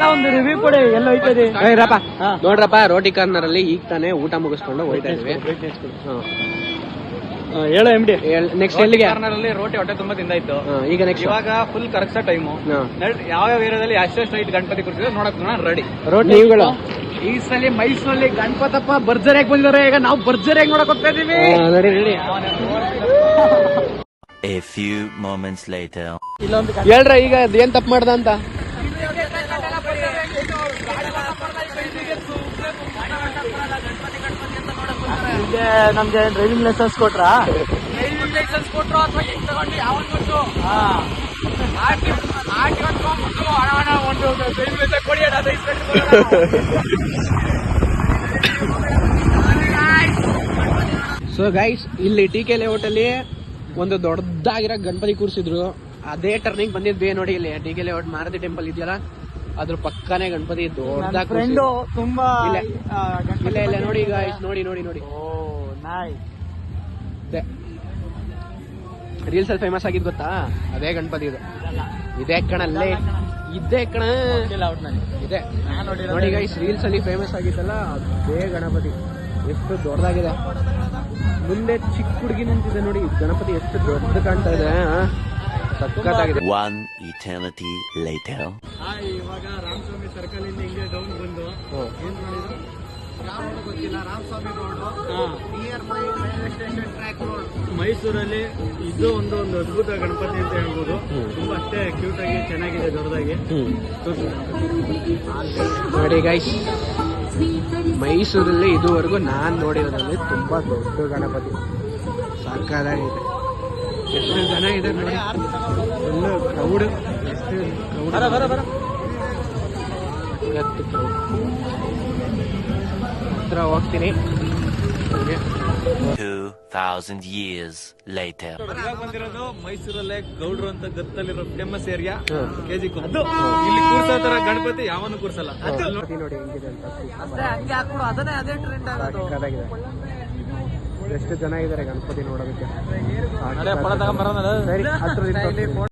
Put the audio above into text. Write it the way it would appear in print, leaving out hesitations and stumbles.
ಒಂದು ರಿವ್ಯೂ ಕೊಡಿ, ಎಲ್ಲ ಹೋಯ್ತದೆ ನೋಡ್ರಪ್ಪ. ರೋಟಿ ಕಾರ್ನರ್ ಅಲ್ಲಿ ಈಗ ತಾನೇ ಊಟ ಮುಗಿಸ್ಕೊಂಡು ಹೋಯ್ತಾ ಇದೀವಿ. ಹೇಳೋ MD. ನೆಕ್ಸ್ಟ್ ಎಲ್ಲಿಗೆ? ಕಾರ್ನರ್ ಅಲ್ಲಿ ರೋಟಿ ಹೊಟ್ಟೆ ತುಂಬಾ ತಿಂದಾಯ್ತು. ಈಗ ನೆಕ್ಸ್ಟ್ ಇವಾಗ ಫುಲ್ ಕರೆಕ್ಟ್ ಟೈಮು. ಯಾವ ಏರಿಯಾದಲ್ಲಿ ಎಷ್ಟೆಷ್ಟು ಹೈಟ್ ಗಣಪತಿ ಕೊಡ್ತಿದ್ರೆ ನೋಡಕ್ ರೆಡಿ. ರೋಟಿ ನೀವುಗಳು ಈ ಸಲ ಮೈಸೂರಲ್ಲಿ ಗಣಪತಪ್ಪ ಭರ್ಜರಿಯಾಗಿ ಬಂದಿದ್ದಾರೆ. ಈಗ ನಾವು ಭರ್ಜರಿಯಾಗಿ ನೋಡಕ್ ಹೋಗ್ತಾ ಇದೀವಿ. A few moments later. ಹೇಳ್ರ ಈಗ ಏನ್ ತಪ್ಪು ಮಾಡ್ದ ಅಂತ. ನಮ್ಗೆ ಡ್ರೈವಿಂಗ್ ಲೈಸೆನ್ಸ್ ಕೊಟ್ರಾ? ಸೊ ಗೈಸ್, ಇಲ್ಲಿ TK ಲೇಔಟ್ ಅಲ್ಲಿ ಒಂದು ದೊಡ್ಡದಾಗಿರೋ ಗಣಪತಿ ಕೂರಿಸಿದ್ರು. ಅದೇ ಟರ್ನಿಂಗ್ ಬಂದಿದ್ವಿ ನೋಡಿ. ಇಲ್ಲಿ TK ಲೇಔಟ್ ಮಾರುತಿ ಟೆಂಪಲ್ ಇದೆಯಲ್ಲ, ಅದ್ರ ಪಕ್ಕನೇ ಗಣಪತಿ ದೊಡ್ಡದಾಗಿ ತುಂಬಾ ಇಲ್ಲ ನೋಡಿ ಗೈಸ್, ನೋಡಿ ನೋಡಿ ನೋಡಿ. ರೀಲ್ಸ್ ಅಲ್ಲಿ ಫೇಮಸ್ ಆಗಿದ್ ಗೊತ್ತಾ? ಅದೇ ಗಣಪತಿ ಇದು. ಇದೇ ಕಣಲ್ಲೇ ಇದೇ ಕಣ ಇದೆ ನೋಡಿ ಗೈಸ್. ರೀಲ್ಸ್ ಅಲ್ಲಿ ಫೇಮಸ್ ಆಗಿತ್ತಲ್ಲ, ಅದೇ ಗಣಪತಿ. ಎಷ್ಟು ದೊಡ್ಡದಾಗಿದೆ. ಮುಂದೆ ಚಿಕ್ಕ ಹುಡುಗಿ ನಿಂತಿದೆ ನೋಡಿ. ಗಣಪತಿ ಎಷ್ಟು ದೊಡ್ಡ ಕಾಣ್ತಾ ಇದೆ, ಸಕ್ಕತ್ತಾಗಿದೆ. One eternity later. ಇವಾಗ ರಾಮಸ್ವಾಮಿ ಸರ್ಕಲ್ ಇಂದ ಹಿಂಗೆ ಡೌನ್ ಬಂದು ಏನ್ ಮಾಡಿದ್ರು ಯಾವ ರೋಡ್ ಗೊತ್ತಿಲ್ಲ, ರಾಮಸ್ವಾಮಿ ರೋಡ್ ನಿಯರ್ ಮೈ ರೈಲ್ವೆ ಸ್ಟೇಷನ್ ಟ್ರ್ಯಾಕ್ ರೋಡ್. ಮೈಸೂರಲ್ಲಿ ಇದು ಒಂದು ಅದ್ಭುತ ಗಣಪತಿ ಅಂತ ಹೇಳ್ಬೋದು. ತುಂಬಾ ಅಷ್ಟೇ ಕ್ಯೂಟ್ ಆಗಿ ಚೆನ್ನಾಗಿದೆ, ದೊಡ್ಡದಾಗಿ ನೋಡಿ ಗೈಸ್. ಮೈಸೂರಲ್ಲಿ ಇದುವರೆಗೂ ನಾನ್ ನೋಡಿರೋದ್ರಲ್ಲಿ ತುಂಬಾ ದೊಡ್ಡ ಗಣಪತಿ, ಸಾಕಾಗಿದೆ. ಎಷ್ಟು ಜನ ಇದೆ ನೋಡಿ, ಫುಲ್ಲು ಕ್ರೌಡ್. ಎಷ್ಟು ಕ್ರೌಡ್, ಹತ್ರ ಹೋಗ್ತೀನಿ. 2000 years later. ಬಂದಿರೋದು ಮೈಸೂರಲ್ಲೇ ಗೌಡ್ರು ಅಂತ ಗತ್ತಲ್ಲಿರೋ ಫೇಮಸ್ ಏರಿಯಾ KG. ಅದು ಇಲ್ಲಿ ಕೂರ್ಸೋ ತರ ಗಣಪತಿ ಯಾವನು ಕೂರ್ಸಲ್ಲ. ನೋಡಿ ಹೆಂಗಿದೆ ಅಂತ. ಅದೇ ಟ್ರೆಂಡ್ ಆಗೋದು. ಎಷ್ಟು ಜನ ಇದಾರೆ ಗಣಪತಿ ನೋಡೋದಕ್ಕೆ. ಸರಿ, ಹತ್ರದಿಂದ